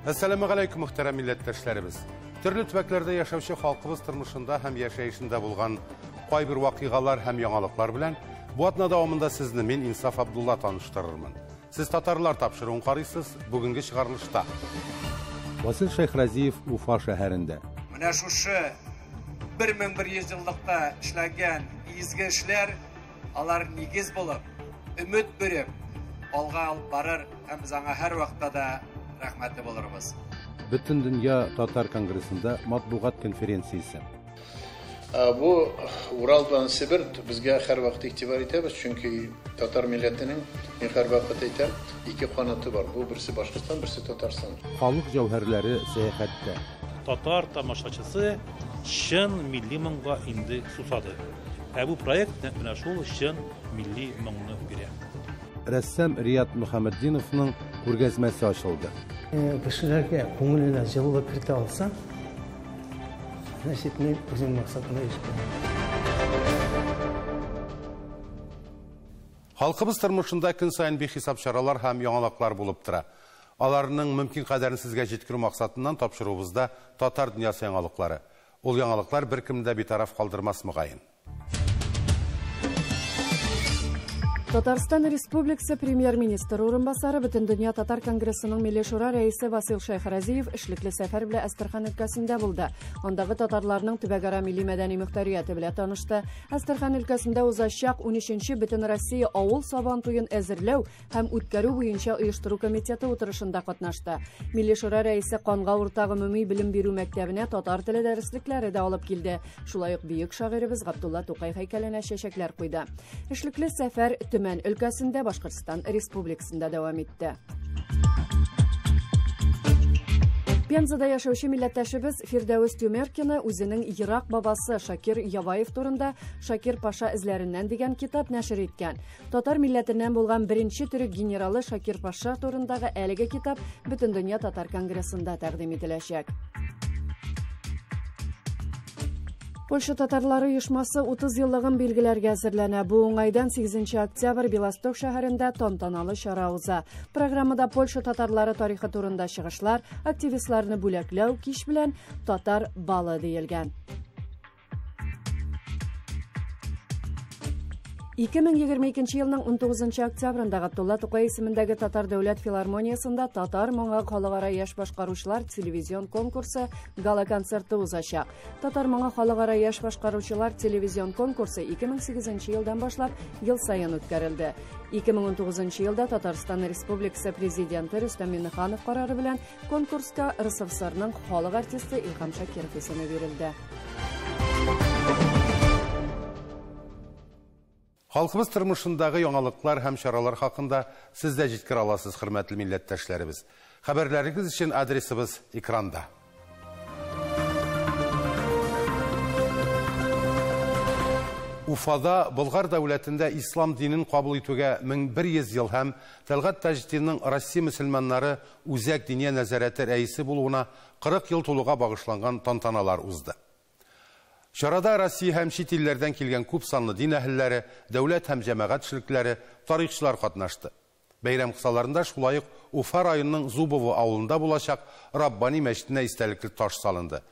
Assalamu alaikum muhterem milletteşlerimiz. Türlü tübeklerde yaşavşı halkımız tırmışında hem yaşayışında bulgan qay bir vakigalar hem yangalıklar bilen bu atna davamında sizni men İnsaf Abdullah tanıştırırmın. Siz Tatarlar tapşırığın qarıysız bugünkü çıkarılışta. Vasil Şayxraziyev Ufa şəhərində. Менә шушы 1100 yıllıkta işlәгән изге эшләр, алар нигез булып, өмет биреп, алга алып барыр, һәм без аңа һәр вакытта да рәхмәтле булырбыз. Bütün Dünya Tatar Kongresi'nde matbuat konferansiyası. Bu Ural'dan Sibir bizge her vakit itibar etmez çünkü Tatar milletinin her vakit iter iki kanatı var. Bu birisi Başkistan, birisi Tatarstan. Halk cevherleri seyahatte. Tatar tamaşaçısı şın milli mınğa indi susadı. Bu proyekt ne şol şın milli mınğını biri. Ressam Riyad Muhammeddinov'un ko'rgazmasi açıldı. Kişilerge ko'nglini жылылык kirite alsa, значит, men o'zim maqsadimga erishdim. Halkımız tırmışında gün sayın bir hesap şaralar hem yanalaklar bulup tıra. Alarının mümkün kaderini sizge jetkürü maksatından tapşırığımızda Tatar dünyası yanalıkları. Ol yanalıklar bir kimde bir taraf kaldırmaz mı gayın? Татарстан Республикасы премьер-министр урынбасары Бүтін Dünya Татар Конгрессының Мелешура рәисе Васил Шайхразиев эшлекле сәфәр белән Әстерхан өлкәсендә булды. Ондагы татарларның төбәгара милли мәдәни мөхтәрияте белән танышты. Әстерхан өлкәсендә узачак 13-нче Бөтен Россия авыл сабан туен әзерләү һәм үткәрү буенча оештыру комитеты утырышында катнашты. Мелешура рәисе Канга уртагы мөми белем бирү мәктәбенә татар теле дәреслекләре дә алып килде. Шулай ук бөек шагыйрыбыз Габдулла Тукай һәйкәленә чәчәкләр куйды. Эшлекле сәфәр Төмән өлкәсендә Башкортстан Республикасында дәвам итте. Пензада яшәүче милләттәшебез Фирдәүс Тюмеркина үзенең ерак бабасы Шакир Яваев турында Шакир Паша эзләреннән дигән китап нәшер иткән. Татар милләтеннән булган беренче төрек генералы Шакир Паша турындагы әлеге китап Бүтән Дөнья Татар Конгрессында тәкъдим ителәчәк. Польша татарлары оешмасы 30 еллыгын билгеләргә әзерләнә. Бу уңайдан 8 октябрь Белосток шәһәрендә тантаналы чара уза. Программада Польша татарлары тарихы турында чыгышлар, активистларны бүләкләү, кич белән татар балы диелгән. 2022 елның 19 октябрында Габдулла Тукай исемендәге Татар дәүләт филармониясында Татар моңа халыкара яшь башкаручылар телевизион конкурсы гала концерты узачак. Татар моңа халыкара яшь башкаручылар телевизион конкурсы 2008 елдан башлап ел сайын үткәрелде. 2019 елда Татарстан Республикасы президенты Рөстәм Миңнеханов карары белән конкурска РСФСРның халык артисты Илһам Шакиров исеме бирелде. Halkımız tırmışındağı yangalıklar hem şaralar hakkında siz de jetkir alasız hürmetli milletteşlerimiz. Haberleriniz için adresimiz ekranda. Ufada, Bulgar devletinde İslam dininin kabul etüge 1100 yıl hem Telgat Tajdin'in Россия Müslümanları Uzak Diniye Nezareti reisi bulduğuna 40 yıl toluğa bağışlanan tantanalar uzdu. Şarada Россия hem şit illerden kelgen küp sanlı din əhilləri, dövlət hem cəməğət şirkləri, tarixçiler qatnaşdı. Beyram qısalarında şulayıq Ufa rayonunun Zubovo avlunda bulaşaq Rabbani məşidinə istəlikli taş salındı.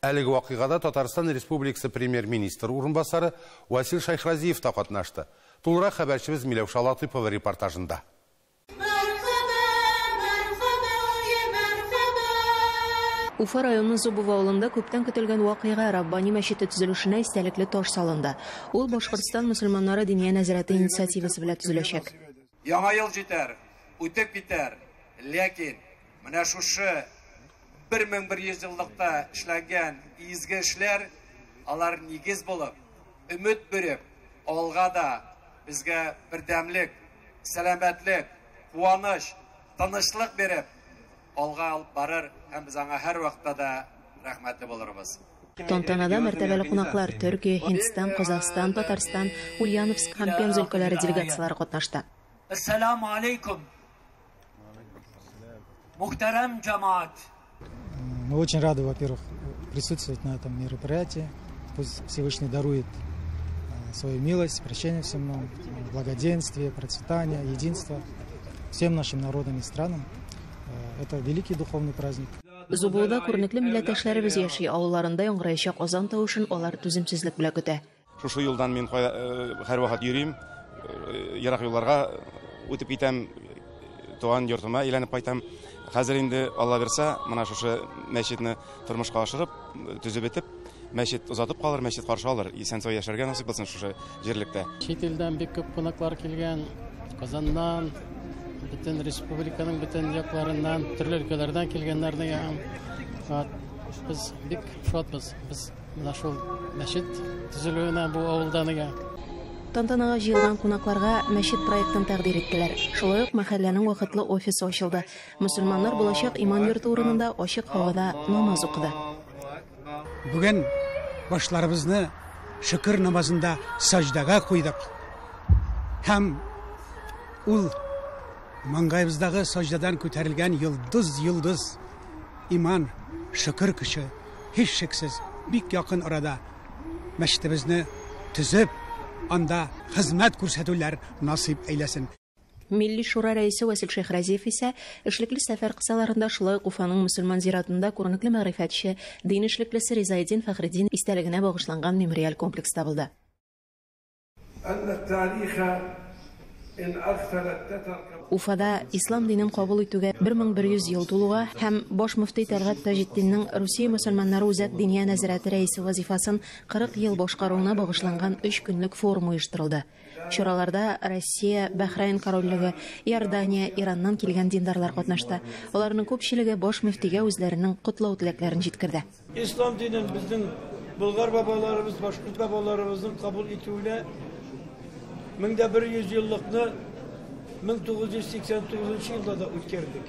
Əligi vaqiqada Tatarstan Respublikası Premier-Ministr urunbasarı Vasil Şayxraziyev da qatnaşdı. Tulura xəbərçimiz Milevşa Latıpova reportajında. Уфа районының Зубова авылында күптән көтелгән вакыйга Раббани мәчете төзелешенә истәлекле таш салынды. Ул Башкортстан мөселманнары диния нәзарәте инициативасы белән төзеләчәк. Яңа ел җитәр, үтеп китәр, ләкин менә шушы 1100 еллыкта эшләгән изге эшләр, алар нигез булып, өмет биреп, алга да безгә бердәмлек, сәламәтлек, куаныч, тынычлык биреп, алга алып барыр, һәм без аңа һәр вакытта да рәхмәтле булырбыз. Тантанада мәртәбәле кунаклар Төркия, Һиндстан, Казахстан, Татарстан, Ульяновск һәм Пенза өлкәләре делегацияләре катнашты. Ассаламу алейкум. Мөхтәрәм җәмәгать. Мы очень рады, во-первых, присутствовать на этом мероприятии. Пусть Всевышний дарует свою милость, прощение всем нам, благоденствие, процветание, единство всем нашим народам и странам. это великий духовный праздник. Зубулда күренекле милләттәшләребез яши, авылларында яңгыраячак азан тавышын алар түземсезлек белән көтә. Шушы юлдан мин һәрвакыт йөрим, ерак юлларга үтеп китәм, туган йортыма әйләнеп кайтам. Хәзер инде Алла берсә, менә шушы мәчетне тормышка ашырып, төзеп итеп, мәчет узатып калыр, мәчет каршы алыр. Исән-сау яшәргә насыйп булсын шушы җирлектә. Чит илдән бик күп кунаклар килгән, Казаннан, бөтен республиканың бөтен якларыннан, төрле өлкәләрдән килгәннәрне без бик шатбыз. Без менә шул мәчет төзелүенә бу авылдан Тантанага җыелган кунакларга мәчет проектын тәкъдим иттеләр. Шулай ук мәхәлләнең вакытлы офисы ачылды. Мөселманнар булачак иман йорты урынында ачык һавада намаз укыды. Бүген башларыбызны шөкер намазында саҗдага куйдык. Һәм ул маңгайыбыздагы саҗдадан күтәрелгән йолдыз иман, шөкер көче һич шексез бик якын арада мәчетебезне төзеп, анда хезмәт күрсәтүләр насыйп әйләсен. Милли шура рәисе Васил Шәйхразиев исә эшлекле сәфәр кысаларында шулай Уфаның мөселман зиратында күренекле мәгърифәтче, дин эшлеклесе Ризаэддин Фәхреддин истәлегенә багышланган мемориаль комплекста булды. Уфада ислам динен кабул итүгә 1100 ел тулуга һәм баш мөфти Тәлгать Таҗетдиннең Русия мөселманнары үзәк диния нәзарәте рәисе вазифасын 40 ел башкаруына багышланган 3 көнлек форум оештырылды. Чараларда Россия, Бәхрәйн корольлеге, Иордания, Ираннан килгән диндарлар катнашты. Аларның күпчелеге баш мөфтигә үзләренең котлау теләкләрен җиткерде. Ислам динен безнең Болгар бабаларыбыз, башкорт бабаларыбызның кабул итүенә 1100 еллыкны 1989 елда да үткәрдек.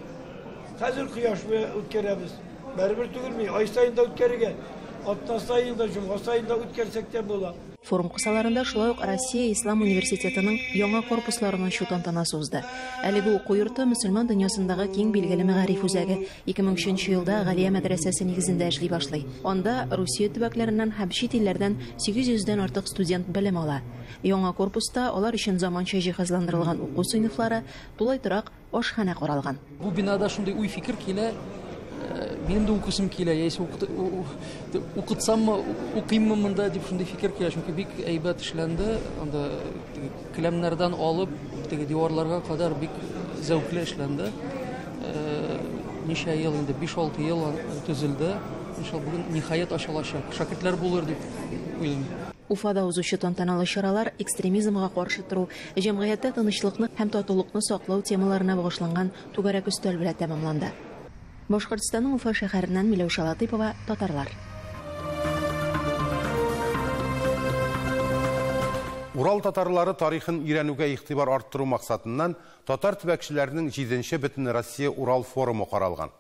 Хәзер кояш үткәрәбез. Бәрбер түгелми, ай сайында үткәрергә, атна сайында, җомга сайында үткәрсәк тә була. Форум кысаларында шулай ук Россия Ислам университетының яңа корпусларының ачу тантанасы узды. Әлеге уку йорты мөселман дөньясындагы киң билгеле мәгариф үзәге 2003 елда Галия мәдрәсәсе нигезендә эшли башлый. Анда Русия төбәкләреннән һәм чит илләрдән 800дән артык студент белем ала. Яңа корпуста алар өчен заманча җиһазландырылган уку сыйныфлары, тулай торак ашхана каралган. Бу бинада шундый уй фикер килә. Минем дә укысым килә, яисә укытсаммы, укыйммы монда дип шундый фикер килә, чөнки бик әйбәт эшләнде. Анда келәмнәрдән алып, теге диварларга кадәр бик зәвыклы эшләнде. Ничә ел инде 5-6 ел төзелде. Иншалла бүген ниһаять ачылачак. Шәкертләр булыр дип уйлыйм. Уфада узучы тантаналы чаралар экстремизмга каршы туру, җәмгыятьтә тынычлыкны һәм татулыкны саклау темаларына багышланган түгәрәк өстәл белән тәмамланды. Башкортстанның Уфа шәһәреннән Миләүшә Латыйпова, татарлар. Урал татарлары тарихын өйрәнүгә игътибар арттыру максатыннан татар төбәкчеләренең 7-нче Бөтен Россия Урал форумы каралган.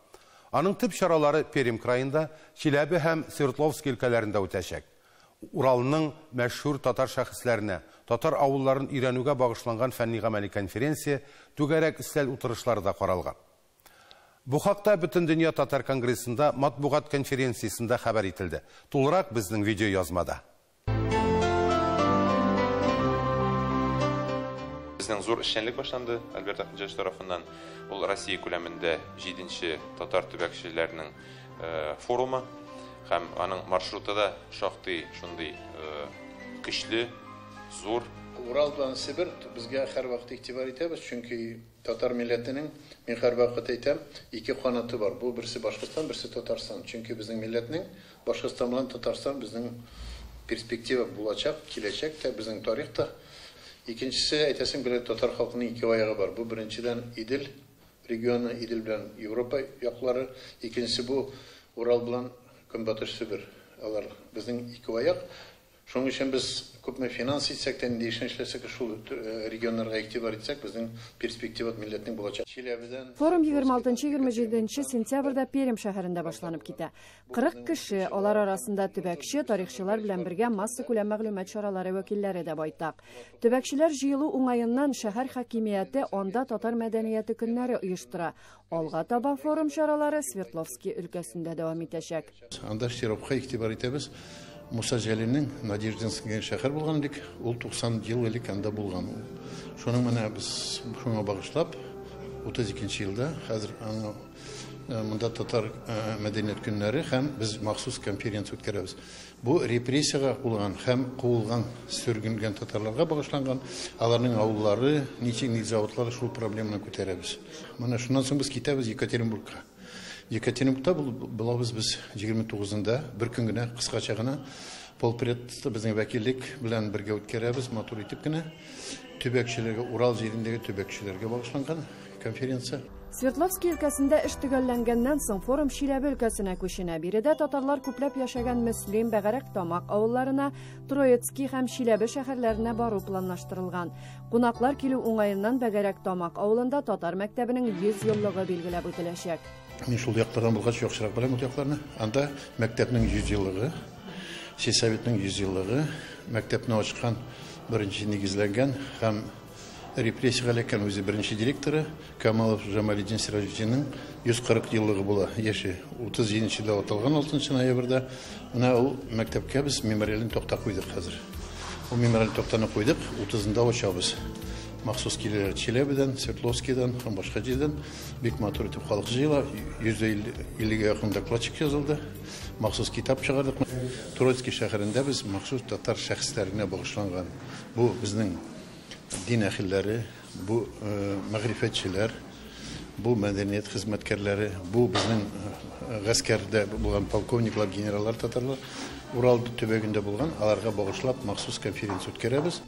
Аның төп чаралары Пермь краенда, Чиләбе һәм Свердловск өлкәләрендә үтәчәк. Уралның мәшһүр татар шәхесләренә, татар авылларын өйрәнүгә багышланган фәнни-гамәли конференция, түгәрәк өстәл утырышлары да каралган. Бу хакта Бөтен дөнья татар конгрессында матбугат конференциясендә хәбәр ителде. Тулырак безнең видео язмада. Безнең зур эшчәнлек башланды Альберт Ахмеджанов тарафыннан. Ул Россия күләмендә 7-нче татар төбәкчеләренең форумы һәм аның маршруты да шактый шундый көчле, зур. Урал белән Сибир безгә һәрвакыт игътибар итәбез, чөнки татар милләтенең мин һәрвакыт әйтәм, 2 канаты бар. Бу берсе Башкортстан, берсе Татарстан. Чөнки безнең милләтнең Башкортстан белән Татарстан безнең перспектива булачак, киләчәк тә безнең тарихта. Икенчесе әйтәсең белән татар халкының 2 аягы бар. Бу беренчедән Идел регионы, Идел белән Европа яклары, икенчесе бу Урал белән Көнбатыш Сибир. Алар безнең 2 аяк. Шуның өчен без күпме финанс итсәк тә, инде эшләсәк, шул регионнарга игътибар итсәк, безнең перспектива милләтнең булачак. Форум 26-27 сентябрьдә Пермь шәһәрендә башланып китә. 40 кеше, алар арасында төбәкче, тарихчылар белән бергә масса күләм мәгълүмат чаралары вәкилләре дә байтак. Төбәкчеләр җыелу уңаеннан шәһәр хакимияте анда татар мәдәнияте көннәре оештыра. Алга таба форум чаралары Свердловск өлкәсендә дәвам итәчәк. Анда Широбка игътибар итәбез. Муса Җәлилнең Надеждинский шәһәр булган дик, ул 90 ел элек анда булган. Шуның менә без шуңа багышлап 32 елда, хәзер монда татар мәдәният көннәре һәм без махсус конференция үткәрәбез. Бу репрессияга кулган һәм куылган, сөргенгән татарларга багышланган, аларның авыллары, ничек заводлары шул проблеманы күтәрәбез. Менә шуннан соң без китәбез Екатеринбургка. Екатеринбургта булабыз без 29-нда, бер көн генә, кыскача гына полпред безнең вәкиллек белән бергә үткәрәбез, матур итеп кенә. Төбәкчеләргә, Урал җирендәге төбәкчеләргә багышланган конференция. Свердловский өлкәсендә эш төгәлләнгәннән соң форум Чиләбе өлкәсенә күченә. Биредә татарлар күпләп яшәгән Мөслим, Бәгәрәк Тамак авылларына, Троицки һәм Чиләбе шәһәрләренә бару планлаштырылган. Кунаклар килү уңаеннан Бәгәрәк Тамак авылында татар мәктәбенең 100 еллыгы билгеләп үтеләчәк. Мин шул яклардан булгач яхшырак беләм ул якларны. Анда мәктәпнең 100 еллыгы, сельсоветның 100 еллыгы, мәктәпне ачкан беренче нигезләнгән һәм репрессиягә эләккән үзе беренче директоры Камалов Жамалиддин Сираҗетдинның 140 еллыгы була. Яше 37-дә аталган 6 ноябрьдә менә ул мәктәпкә без мемориален токта куйдык хәзер. Ул мемориален токтаны куйдык, 30-да ачабыз. Махсус киләләр Чиләбедән, Свердловскийдан һәм башка җирдән бик матур итеп халык җыела. 150-гә якын докладчик язылды. Махсус китап чыгардык. Троицки шәһәрендә без махсус татар шәхесләренә багышланган. Бу безнең дин әһелләре, бу мәгърифәтчеләр, бу мәдәният хезмәткәрләре, бу безнең гаскәрдә булган полковниклар, генераллар татарлар Урал төбәгендә булган, аларга багышлап махсус конференция үткәрәбез.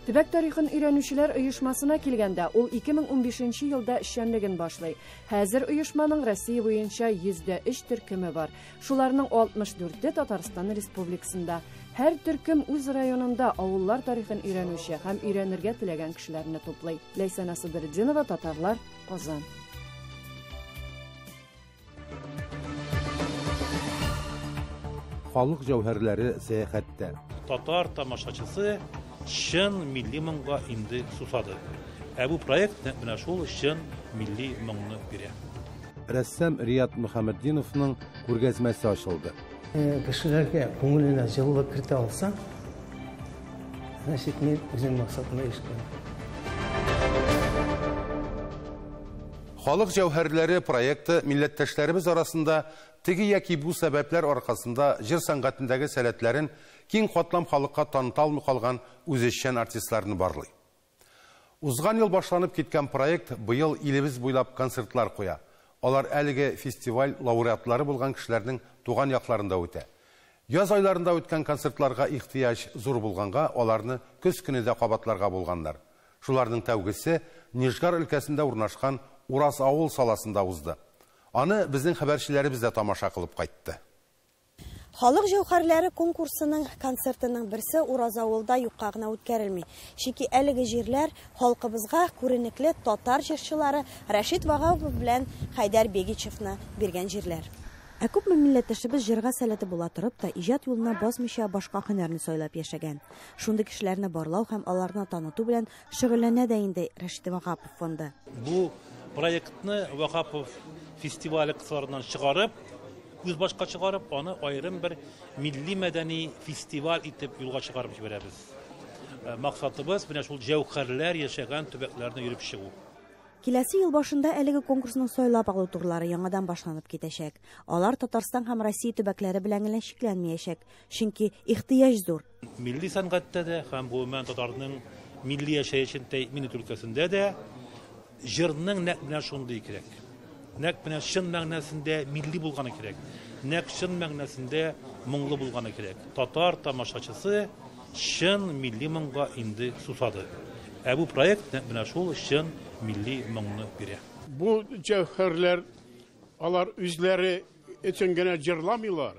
Төбәк тарихын өйрәнүчеләр оешмасына килгәндә, ул 2015 елда эшчәнлеген башлый. Хәзер оешманың Россия буенча 103 төркеме бар. Шуларның 64-е Татарстан Республикасында. Һәр төркем үз районында авыллар тарихын өйрәнүче һәм өйрәнергә теләгән кешеләрне туплый. Ләйсән Асыдырдинова, Татарлар, Казан. Халык җәүһәрләре сәяхәттә. Татар тамашачысы чын милли моңга инде сусады. Бу проект менә шул чын милли моңны бирә. Рәссам Рият Мөхәммәддиновның күргәзмәсе ачылды. Кешеләргә күңеленә җылылык кертә алса, значит, мин үзем максатыма ирешкән. Халык җәүһәрләре проекты милләттәшләребез арасында теге яки бу сәбәпләр аркасында җыр сәнгатендәге сәләтләрен киң катлам халыкка таныта алмый калган үзешчән артистларны барлый. Узган ел башланып киткән проект быел илебез буйлап концертлар куя. Алар әлеге фестиваль лауреатлары булган кешеләрнең туган якларында үтә. Яз айларында үткән концертларга ихтыяҗ зур булганга, аларны көз көнендә кабатларга булганнар. Шуларның тәүгесе Нижгар өлкәсендә урнашкан Ураз авыл саласында узды. Аны безнең хәбәрчеләребез дә тамаша кылып кайтты. Халык җәүһәрләре конкурсының концертының берсе Ураз авылда юкка гына үткәрелми. Чөнки әлеге җирләр халкыбызга күренекле татар җырчылары Рәшит Вагапов белән Хайдар Бегичевны биргән җирләр. Күпме милләттәшебез җырга сәләте була торып та иҗат юлына басмыйча башка һөнәрне сайлап яшәгән. Шундый кешеләрне барлау һәм аларны таныту белән шөгыльләнә дә инде Рәшит Вагапов фонды. Бу проектны Вагапов фестивале кысаларыннан чыгарып, үз башка чыгарып, аны айрым бер милли мәдәни фестиваль итеп юлга чыгарып җибәрәбез. Максатыбыз менә шул җәүһәрләр яшәгән төбәкләрне йөреп чыгу. Киләсе ел башында әлеге конкурсның сайлап алу турлары яңадан башланып китәчәк. Алар Татарстан һәм Россия төбәкләре белән генә шикләнмәячәк, чөнки ихтыяҗ зур. Милли сәнгатьтә дә һәм гомумән татарның милли яшәешен тәэмин итү өлкәсендә дә җырның нәкъ менә шундый кирәк. Нәкъ менә чын мәгънәсендә милли булганы кирәк. Нәкъ чын мәгънәсендә моңлы булганы кирәк. Татар тамашачысы чын милли моңга инде сусады. Бу проект менә шул чын милли моңны бирә. Бу җәүһәрләр алар үзләре өчен генә җырламыйлар.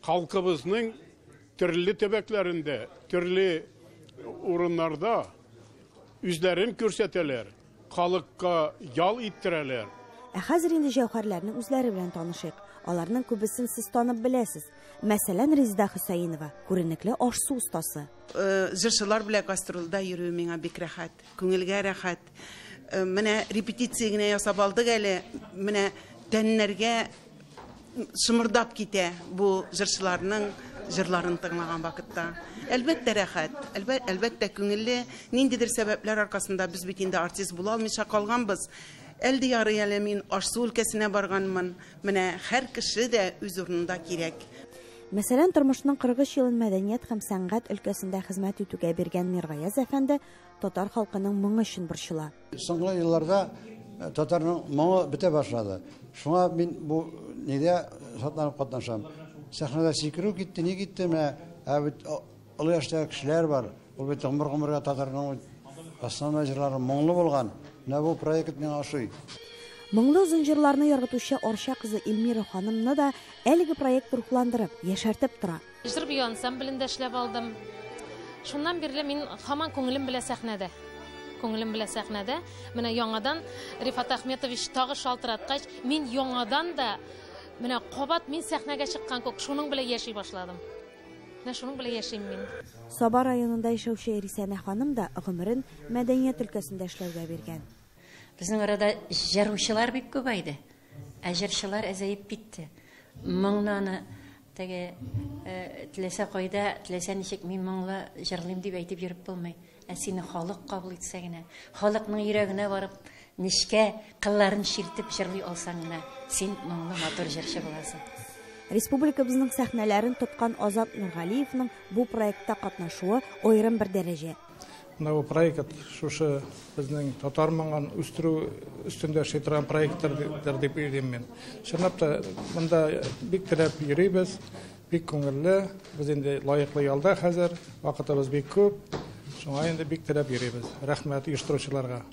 Халкыбызның төрле төбәкләрендә, төрле урыннарда үзләрен күрсәтәләр. Халыкка ял иттерәләр. Хәзер инде җәүһәрләрнең үзләре белән танышыйк. Аларның күбесен сез танып беләсез. Мәсәлән, Резида Хөсәенова, күренекле ашсу устасы. Җырчылар белән гастрольдә йөрү миңа бик рәхәт, күңелгә рәхәт. Менә репетиция генә ясап алдык әле, менә тәннәргә шымырдап китә бу җырчыларның җырларын тыңлаган вакытта. Әлбәттә рәхәт, әлбәттә күңелле, ниндидер сәбәпләр аркасында без бит инде артист була алмыйча калганбыз. Әлде ярый әле мин Ашсу өлкәсенә барганмын. Менә һәр кеше дә үз урынында кирәк. Мәсәлән, тормышның 43 елын мәдәният һәм сәнгать өлкәсендә хезмәт итүгә биргән Миргаяз әфәнде татар халкының моңы өчен борчыла. Соңгы елларда татарның моңы бетә башлады. Шуңа мин бу нидә шатланып катнашам. Сәхнәдә сикерү китте, ни китте, менә олы яшьтәге кешеләр бар. Ул бит гомер-гомергә татарның основной җырлары моңлы булган. Менә бу проект миңа ошый. Моңлы озын җырларны яргытучы Арча кызы Илмира ханымны да әлеге проект рухландырып, яшәртеп тора. Җыр бию ансамблендә эшләп алдым. Шуннан бирле мин һаман күңелем белән сәхнәдә. Күңелем белән сәхнәдә. Менә яңадан Рифат Ахметович тагы шалтыраткач, мин яңадан да менә кабат мин сәхнәгә чыккан күк, шуның белән яши башладым. Менә шуның белән яшим мин. Саба районында яшәүче Рисәнә ханым да гомерен мәдәният өлкәсендә эшләргә биргән. Безнең арада җырлаучылар бик күбәйде. Ә җырчылар әзәеп китте. Моңланы теге теләсә кайда, теләсә ничек мин моңлы җырлыйм дип әйтеп йөреп булмый. Ә сине халык кабул итсә генә, халыкның йөрәгенә барып, нишкә кылларын ширтеп җырлый алсаң гына, син моңлы матур җырчы буласың. Республикабызның сәхнәләрен тоткан Азат Нургалиевның бу проектта катнашуы аерым бер дәрәҗә. Бу проект шушы безнең татар моңын үстерү өстендә эшли торган проекттар дип әйтәм мин. Чынлап та монда бик теләп йөрибез, бик күңелле, без инде лаеклы ялда хәзер, вакытыбыз бик күп. Шуңа инде бик теләп йөрибез. Рәхмәт оештыручыларга.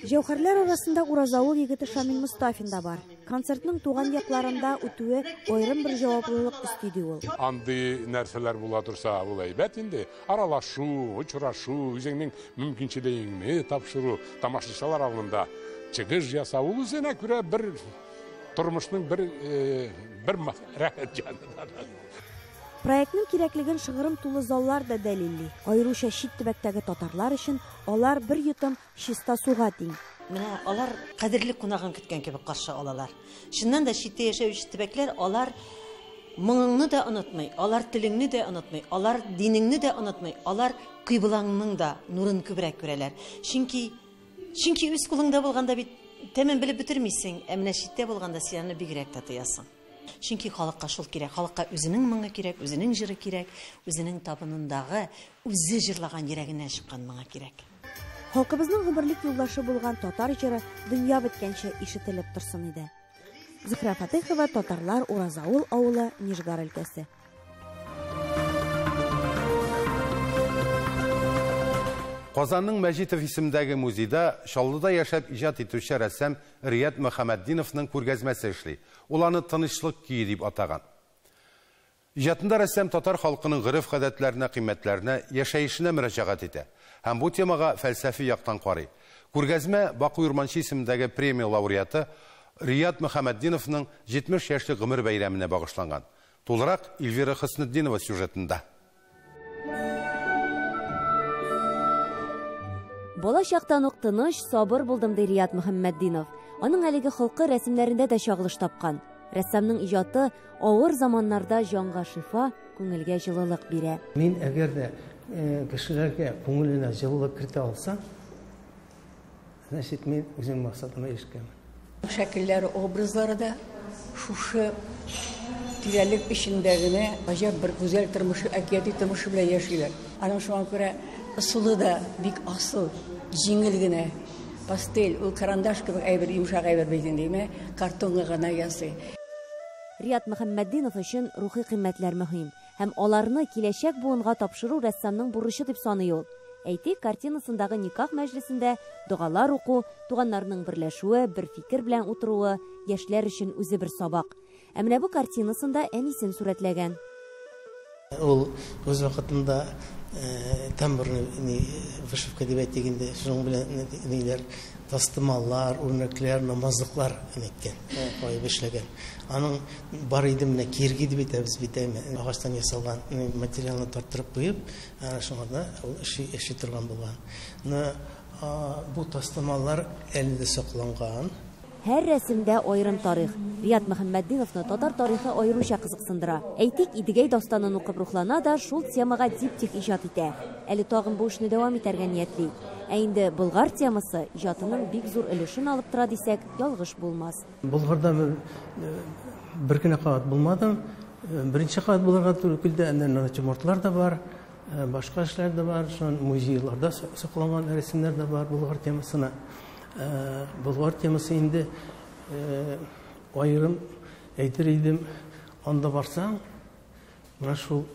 Җәүһәрләр арасында Уразавыл егете Шамил Мустафин да бар. Концертның туган якларында үтүе аерым бер җаваплылык өстиде ул. Андый нәрсәләр була турса, ул әйбәт инде. Аралашу, очрашу, үзеңнең мөмкинчелегеңне тапшыру, тамашачылар алдында чыгыш ясау, ул үзенә күрә бер тормышның бер рәхәт җаны. Проектның кирәклеген шыгырым тулы заллар да дәлилли. Аеруча чит төбәктәге татарлар өчен алар бер йотым чиста суга тиң. Менә алар кадерле кунагын көткән кебек каршы алалар. Шуннан да читтә яшәүче төбәкләр алар моңыңны да онытмый, алар телеңне дә онытмый, алар динеңне дә онытмый, алар кыйблаңның да нурын күбрәк күрәләр. Чөнки үз кулыңда булганда бит тәмам белеп бетермисең, ә менә читтә булганда син аны бигрәк та тоясың. Чөнки халыкка шул кирәк, халыкка үзенең моңы кирәк, үзенең җыры кирәк, үзенең табынындагы, үзе җырлаган йөрәгеннән чыккан моңа кирәк. Халкыбызның гомерлек юлдашы булган татар җыры дөнья беткәнче ишетелеп торсын иде. Зөһрә Фатыйхова, татарлар, Уразавыл авылы, Нижгар өлкәсе. Казанның Мәҗитов исемендәге музейда Шаллыда яшәп иҗат итүче рәссам Рият Мөхәммәтдиновның күргәзмәсе эшли. Ул аны тынычлык көе дип атаган. Иҗатында рәссам татар халкының гырыф-гадәтләренә, кыйммәтләренә, яшәешенә мөрәҗәгать итә. Һәм бу темага фәлсәфи яктан карый. Күргәзмә Баку Урманчы исемендәге премия лауреаты Рият Мөхәммәтдиновның 70 яшьлек гомер бәйрәменә багышланган. Тулырак Эльвира Хөснетдинова сюжетында. Бала чактан ук тыныч, сабыр булдым ди Рият Мөхәммәтдинов. Аның әлеге халкы рәсемнәрендә дә чагылыш тапкан. Рәссамның иҗаты авыр заманнарда җанга шифа, күңелгә җылылык бирә. Мин әгәр дә кешеләргә күңеленә җылылык кертә алсам, значит мин үзем максатыма ирешкәнмен. Шәкилләре, образлары да шушы тирәлек эчендә генә гаҗәп бер гүзәл тормышы, әкияти тормышы белән яшиләр. Аның шуңа күрә ысулы да бик асыл, җиңел генә. Пастель, ул карандаш кебек әйбер, йомшак әйбер бит инде, картонга гына ясый. Рият Мөхәммәтдинов өчен рухи кыйммәтләр мөһим, һәм аларны киләчәк буынга тапшыру рәссамның бурычы дип саный ул. Әйтик, картинасындагы никах мәҗлесендә дугалар уку, туганнарның берләшүе, бер фикер белән утыруы яшьләр өчен үзе бер сабак. Ә менә бу картинасында әнисен сурәтләгән. Ул үз вакытында тамбурны вышивка дип әйтгәндә, шуның белән ниләр тастымаллар, үрнәкләр, намазлыклар әйткән, кайып эшләгән. Аның бар иде менә кирги дип әйтәбез бит, агачтан ясалган материалны тартырып куеп, шуңа ул эши торган булган. Бу тастымаллар әле сакланган. Һәр рәсемдә аерым тарих. Рият Мөхәммәтдиновны татар тарихы аеруча кызыксындыра. Әйтик, Идегәй дастанын укып рухлана да шул темага диптих иҗат итә. Әле тагын бу эшне дәвам итәргә ниятли. Ә инде Болгар темасы ижатының бик зур өлешен алып тора дисәк, ялгыш булмас. Болгарда бер генә кабат булмадым. Беренче кабат булырга туры килде, әннән натюрмортлар да бар, башка эшләр дә бар, шун музейларда сакланган рәсемнәр дә бар Болгар темасына. Болгар темасы инде айрым әйтер идем, анда барсаң, менә шул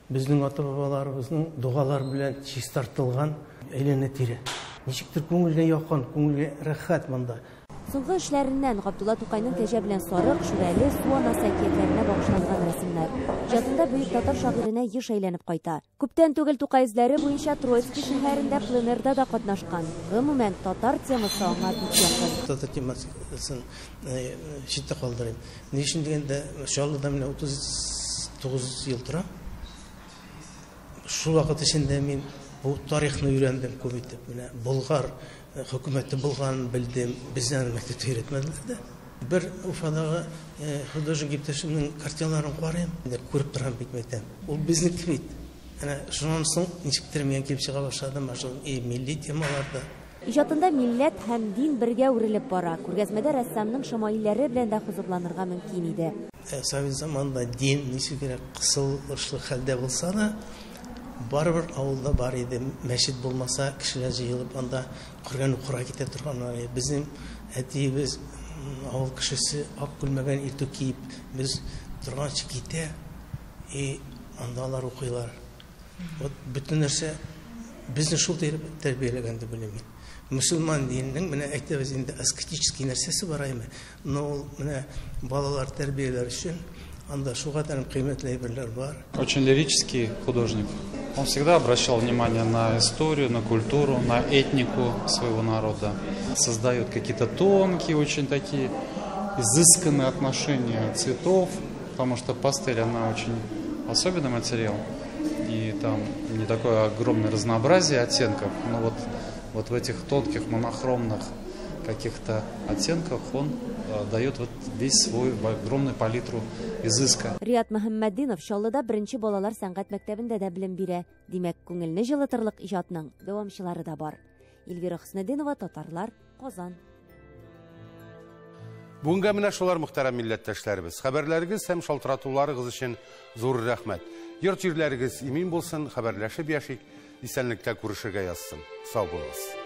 безнең ата-бабаларыбызның дугалар белән чистартылган әйләнә-тирә. Ничектер күңелгә якын, күңелгә рәхәт монда. Соңгы эшләреннән Габдулла Тукайның Кәҗә белән Сарык, Шүрәле, Суана сәкиятләренә багышланган рәсемнәр. Җатында бөек татар шагыйренә еш әйләнеп кайта. Күптән түгел Тукай эзләре буенча Троицкий шәһәрендә пленэрда да катнашкан. Гомумән татар темасы аңа бик якын. Татар темасын читтә калдырыйм. Ни өчен дигәндә, Чаллыда менә 39 ел тора. Шул вакыт эчендә мин бу тарихны өйрәндем күп итеп. Менә Болгар хөкүмәте булганын белдем. Безнең мәктәптә өйрәтмәделәр дә. Бер Уфадагы художник иптәшемнең картиналарын карыйм. Күреп торам бик мәктәп. Ул безнеке бит. Әнә шуннан соң ничектер миңа килеп чыга башладым, шул милли темаларда. Иҗатында милләт һәм дин бергә үрелеп бара. Күргәзмәдә рәссамның шамаилләре белән дә хузурланырга мөмкин иде. Совет заманында дин ничек кысылышлы хәлдә булса да, барыбер авылда бар иде. Мәчет булмаса, кешеләр җыелып анда Коръән укырга китә торганнар. Безнең әтиебез авыл кешесе ак күлмәгән иртүк киеп, без торганчы китә, анда алар укыйлар. Вот бөтен нәрсә безне шул тәрбияләгән дип беләм. Мөселман диненең менә әйтәбез инде аскетический нәрсәсе бар име. Но менә балалар тәрбияләр өчен анда шуга тән кыйммәтле әйберләр бар. Очень лирический художник. Он всегда обращал внимание на историю, на культуру, на этнику своего народа. Создает какие-то тонкие, очень такие изысканные отношения цветов, потому что пастель, она очень особенный материал. И там не такое огромное разнообразие оттенков, но вот в этих тонких монохромных каких-то оттенках он дает вот весь свой огромную палитру изыска. Рият Мөхәммәддинов Чаллыда беренче балалар сәнгать мәктәбендә дә белем бирә. Димәк, күңелне җылытырлык иҗатның дәвамчылары да бар. Эльвира Хөснетдинова, Татарлар, Казан. Бүгенгә менә шулар мөхтәрәм милләттәшләребез. Хәбәрләрегез һәм шалтыратуларыгыз өчен зур рәхмәт. Йорт җирләрегез имин булсын, хәбәрләшеп яшик, исәнлектә күрешергә язсын. Сау булыгыз.